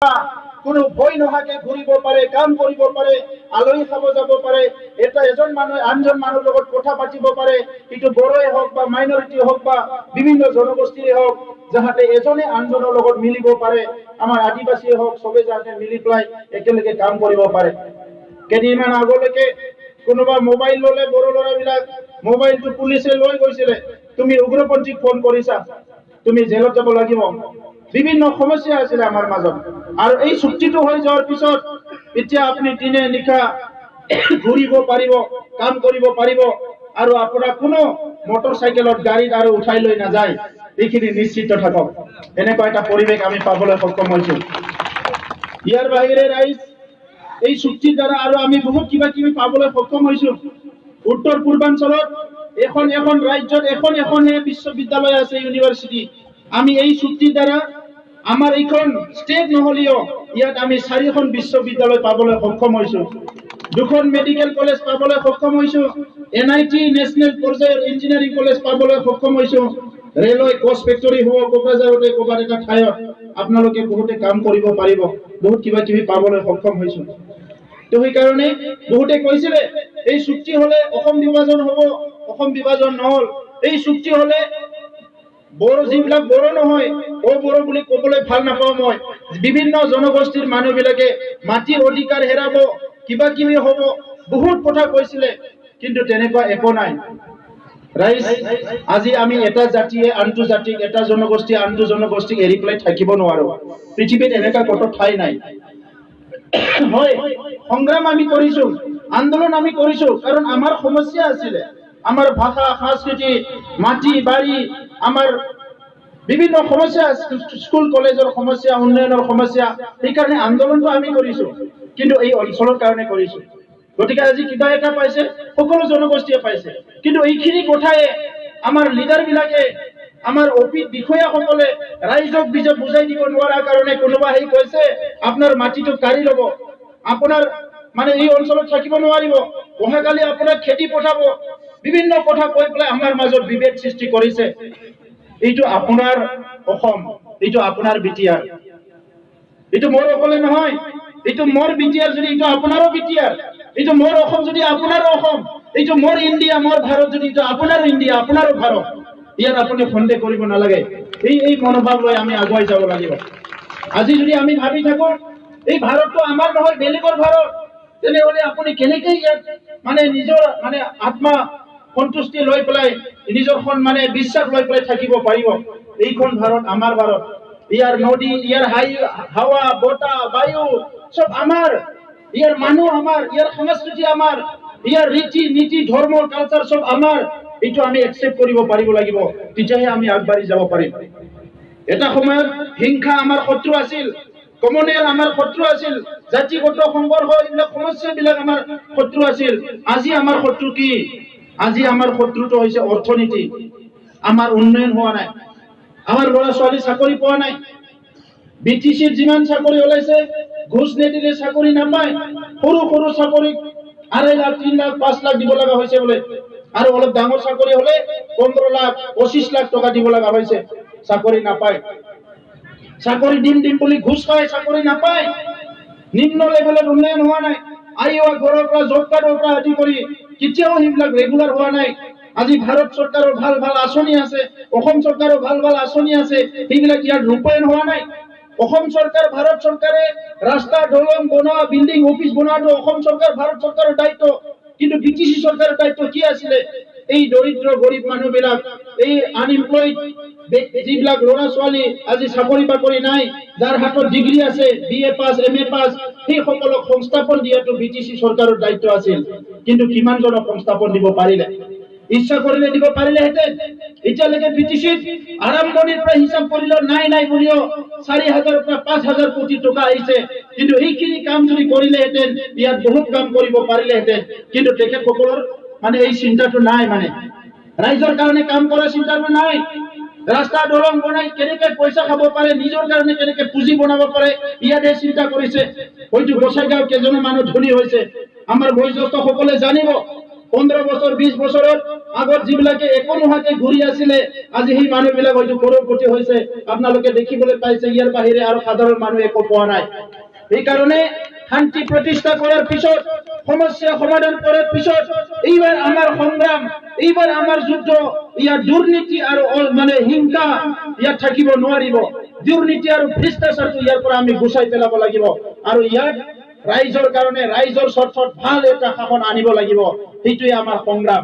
কোনো ভয় নোহোৱাকে ঘূৰিব পাৰে, কাম কৰিব পাৰে, আলহী খাব যাব পাৰে, এজন মানুহে আনজন মানুহৰ লগত কথা পাতিব পাৰে, ইটো বড়োৱে হওক বা মাইনৰিটি হওক বা বিভিন্ন জনগোষ্ঠীৰে হওক, যাহাতে এজনে আনজনৰ লগত মিলিব পাৰে, আমাৰ আদিবাসীয়ে হওক সবে যাতে মিলি পেলাই একেলগে কাম কৰিব পাৰে। কেইদিনমান আগলৈকে কোনোবা মোবাইল ললে, বড়ো ল'ৰাবিলাক মোবাইলটো পুলিচে লৈ গৈছিলে, তুমি উগ্ৰপন্থীক ফোন কৰিছা, তুমি জেলত যাব লাগিব। বিভিন্ন সমস্যা আছিল আমাৰ মাজত, আৰু এই চুক্তিটো হৈ যোৱাৰ পিছত এতিয়া আপুনি দিনে নিশা ঘূৰিব পাৰিব, কাম কৰিব পাৰিব, আৰু আপোনাৰ কোনো মটৰচাইকেলত গাড়ীত আৰু উঠাই লৈ নাযায়, এইখিনি নিশ্চিত থাকক। এনেকুৱা এটা পৰিৱেশ আমি পাবলৈ সক্ষম হৈছো। ইয়াৰ বাহিৰে ৰাইজ, এই চুক্তিৰ দ্বাৰা আৰু আমি বহুত কিবা কিবি পাবলৈ সক্ষম হৈছো। উত্তৰ পূৰ্বাঞ্চলত এখন ৰাজ্যত এখন বিশ্ববিদ্যালয় আছে, ইউনিভাৰ্চিটি। আমি এই চুক্তিৰ দ্বাৰা আমাৰ এইখন ষ্টেট নহলেও ইয়াত আমি 4খন বিশ্ববিদ্যালয় পাবলৈ সক্ষম হৈছো, 2খন মেডিকেল কলেজ পাবলৈ সক্ষম হৈছো, NIT নেশ্যনেল পৰ্যায়ৰ ইঞ্জিনিয়াৰিং কলেজ পাবলৈ সক্ষম হৈছো, ৰেলৱে কোচ ফেক্টৰী হ'ব কোকৰাঝাৰতে ক'ৰবাত এটা ঠাইত, আপোনালোকে বহুতে কাম কৰিব পাৰিব, বহুত কিবা কিবি পাবলৈ সক্ষম হৈছো। তো সেইকাৰণে বহুতে কৈছিলে এই চুক্তি হলে অসম বিভাজন হ'ব, অসম বিভাজন নহল। এই চুক্তি হলে বড়ো যিবিলাক বড়ো নহয়, বড়ো বুলি ক'বলৈ ভাল নাপাওঁ মই, বিভিন্ন জনগোষ্ঠীৰ মানুহবিলাকে মাটিৰ অধিকাৰ হেৰাব, কিবা কিবি হ'ব, বহুত কথা কৈছিলে, কিন্তু তেনেকুৱা একো নাই। ৰাইজ, আজি আমি এটা জাতিয়ে আনটো জাতিক, এটা জনগোষ্ঠীয়ে আনটো জনগোষ্ঠীক এৰি পেলাই থাকিব নোৱাৰো। পৃথিৱীত এনেকুৱা কতো ঠাই নাই। হয়, সংগ্ৰাম আমি কৰিছো, আন্দোলন আমি কৰিছো, কাৰণ আমাৰ সমস্যা আছিলে, আমাৰ ভাষা, সংস্কৃতি, মাটি বাৰী, আমাৰ বিভিন্ন সমস্যা, স্কুল কলেজৰ সমস্যা, উন্নয়নৰ সমস্যা, সেইকাৰণে আন্দোলনটো আমি কৰিছো, কিন্তু এই অঞ্চলৰ কাৰণে কৰিছো। গতিকে আজি কিবা এটা পাইছে, সকলো জনগোষ্ঠীয়ে পাইছে, কিন্তু এইখিনি কথাই আমাৰ লিডাৰ বিলাকে, আমাৰ বিষয়াসকলে ৰাইজক বুজাই দিব নোৱাৰাৰ কাৰণে কোনোবা আহি কৈছে আপোনাৰ মাটিটো কাঢ়ি ল'ব, আপোনাৰ মানে এই অঞ্চলত থাকিব নোৱাৰিব, অহাকালি আপোনাৰ খেতি পঠাব, বিভিন্ন কথা কৈ পেলাই আমাৰ মাজত বিভেদ সৃষ্টি কৰিছে। এইটো আপোনাৰ অসম, এইটো আপোনাৰ বিটিআৰ, এইটো মোৰ অকলে নহয়, এইটো মোৰ বিটিআৰ যদি এইটো আপোনাৰো বিটিআৰ, এইটো মোৰ অসম যদি আপোনাৰো অসম, এইটো মোৰ ইণ্ডিয়া, মোৰ ভাৰত যদি এইটো আপোনাৰো ইণ্ডিয়া, আপোনাৰো ভাৰত। ইয়াত আপুনি সন্দেহ কৰিব নালাগে। এই মনোভাৱ লৈ আমি আগুৱাই যাব লাগিব। আজি যদি আমি ভাবি থাকো এই ভাৰতটো আমাৰ নহয়, বেলেগৰ ভাৰত, তেনেহলে আপুনি কেনেকে ইয়াত মানে নিজৰ মানে আত্মা সন্তুষ্টি লৈ পেলাই, নিজৰ মানে বিশ্বাস লৈ পেলাই থাকিব পাৰিব? এইখন ভাৰত আমাৰ ভাৰত, ইয়াৰ নদী, ইয়াৰ হাৱা, বতাহ, বায়ু সব আমাৰ, ইয়াৰ মানুহ আমাৰ, ইয়াৰ সংস্কৃতি আমাৰ, ইয়াৰ ৰীতি নীতি, ধৰ্ম, কালচাৰ সব আমাৰ। এইটো আমি একচেপ্ট কৰিব পাৰিব লাগিব, তেতিয়াহে আমি আগবাঢ়ি যাব পাৰিম। এটা সময়ত হিংসা আমাৰ শত্ৰু আছিল, কমনেল আমাৰ শত্ৰু আছিল, জাতিগত সংঘৰ্ষ, এইবিলাক সমস্যাবিলাক আমাৰ শত্ৰু আছিল। আজি আমাৰ শত্ৰু কি? আজি আমাৰ শত্ৰুটো হৈছে অৰ্থনীতি। আমাৰ উন্নয়ন হোৱা নাই, আমাৰ ল'ৰা ছোৱালী চাকৰি পোৱা নাই, BTCৰ যিমান চাকৰি ওলাইছে ঘুষ নিদিলে চাকৰি নাপায়, সৰু চাকৰি 2.5 লাখ, 3 লাখ, 5 লাখ দিব লগা হৈছে বোলে, আৰু অলপ ডাঙৰ চাকৰি হলে 15 লাখ, 25 লাখ টকা দিব লগা হৈছে, চাকৰি নাপায়। চাকৰি দিম বুলি ঘুষ খায়, চাকৰি নাপায়। নিম্ন লেভেলৰ উন্নয়ন হোৱা নাই, আইওৱা ঘৰৰ পৰা, জব কাৰ্ডৰ পৰা আদি কৰি কেতিয়াও সেইবিলাক ৰেগুলাৰ হোৱা নাই। আজি ভাৰত চৰকাৰৰ ভাল আঁচনি আছে, অসম চৰকাৰৰ ভাল আঁচনি আছে, সেইবিলাক ইয়াত ৰূপায়ণ হোৱা নাই। অসম চৰকাৰ, ভাৰত চৰকাৰে ৰাস্তা, দলং বনোৱা, বিল্ডিং, অফিচ বনোৱাটো অসম চৰকাৰ, ভাৰত চৰকাৰৰ দায়িত্ব, কিন্তু BTC চৰকাৰৰ দায়িত্ব কি আছিলে? এই দৰিদ্ৰ গৰীব মানুহবিলাক, এই আনএমপ্লয়ড যিবিলাক ল'ৰা ছোৱালী আজি চাকৰি বাকৰি নাই, যাৰ হাতত ডিগ্ৰী আছে, BA পাছ, MA পাছ, সেই সকলক সংস্থাপন দিয়াটো BTC চৰকাৰৰ দায়িত্ব আছিল, কিন্তু কিমানজনক সংস্থাপন দিব পাৰিলে? ইচ্ছা কৰিলে দিব পাৰিলেহেঁতেন। এতিয়ালৈকে BTCত আৰম্ভণিৰ পৰা হিচাপ কৰিলেও নাই বুলিও 4,000 পৰা 5,000 কোটি টকা আহিছে, কিন্তু এইখিনি কাম যদি কৰিলেহেঁতেন, ইয়াত বহুত কাম কৰিব পাৰিলেহেঁতেন, কিন্তু তেখেতসকলৰ মানে এই চিন্তাটো নাই, মানে ৰাইজৰ কাৰণে কাম কৰা চিন্তাটো নাই। ৰাস্তা দলং বনাই কেনেকে পইচা খাব পাৰে, নিজৰ কাৰণে কেনেকে পুঁজি বনাব পাৰে, ইয়াতে চিন্তা কৰিছে। হয়তো গোসাইগাঁও কেইজনে মানুহ ধনী হৈছে, আমাৰ বয়োজ্যেষ্ঠ সকলে জানিব, 15 বছৰ 20 বছৰত আগত যিবিলাকে একো নোহোৱাকে ঘূৰি আছিলে আজি সেই মানুহবিলাক হয়তো কৰপতি হৈছে আপোনালোকে দেখিবলৈ পাইছে ইয়াৰ বাহিৰে আৰু সাধাৰণ মানুহ একো পোৱা নাই সেইকাৰণে শান্তি প্ৰতিষ্ঠা কৰাৰ পিছত সমস্যা সমাধান কৰাৰ পিছত এইবাৰ আমাৰ সংগ্ৰাম এইবাৰ আমাৰ যুদ্ধ ইয়াৰ দুৰ্নীতি আৰু মানে হিংসা ইয়াত থাকিব নোৱাৰিব দুৰ্নীতি আৰু ভ্ৰষ্টাচাৰটো ইয়াৰ পৰা আমি গুচাই পেলাব লাগিব আৰু ইয়াত ৰাইজৰ কাৰণে ৰাইজৰ স্বাৰ্থত ভাল এটা শাসন আনিব লাগিব সেইটোৱে আমাৰ সংগ্ৰাম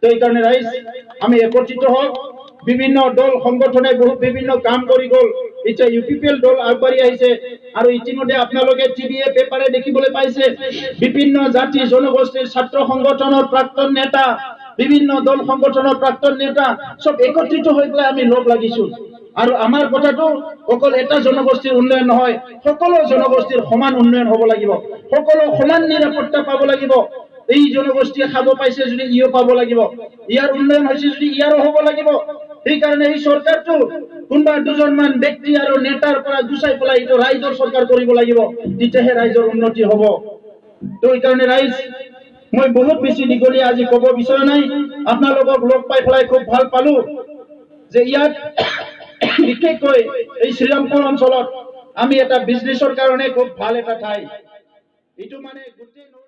তো এই কাৰণে ৰাইজ আমি একত্ৰিত হওক বিভিন্ন দল সংগঠনে বহুত বিভিন্ন কাম কৰি গ'ল এতিয়া UPPL দল আগবাঢ়ি আহিছে আৰু ইতিমধ্যে আপোনালোকে টিভিয়ে পেপাৰে দেখিবলৈ পাইছে বিভিন্ন জাতি জনগোষ্ঠীৰ ছাত্ৰ সংগঠনৰ প্ৰাক্তন নেতা বিভিন্ন দল সংগঠনৰ প্ৰাক্তন নেতা সব একত্ৰিত হৈ পেলাই আমি লগ লাগিছো আৰু আমাৰ কথাটো অকল এটা জনগোষ্ঠীৰ উন্নয়ন নহয় সকলো জনগোষ্ঠীৰ সমান উন্নয়ন হ'ব লাগিব সকলো সমান নিৰাপত্তা পাব লাগিব এই জনগোষ্ঠীয়ে খাব পাইছে যদি ইও পাব লাগিব ইয়াৰ উন্নয়ন হৈছে যদি ইয়াৰো হ'ব লাগিব এই কাৰণে এই সৰকাৰটো কোনবা দুজনমান ব্যক্তি আৰু নেতাৰ পৰা গুছাই পেলাই এইটো ৰাইজৰ সৰকাৰ কৰিব লাগিব তেতিয়াহে ৰাইজৰ উন্নতি হ'ব তো এই কাৰণে ৰাইজ মই বহুত বেছি দীঘলীয়া আজি ক'ব বিচৰা নাই আপোনালোকক লগ পাই পেলাই খুব ভাল পালো যে ইয়াত বিশেষকৈ এই শ্ৰীৰামপুৰ অঞ্চলত আমি এটা বিজনেছৰ কাৰণে খুব ভাল এটা ঠাই এইটো মানে গোটেই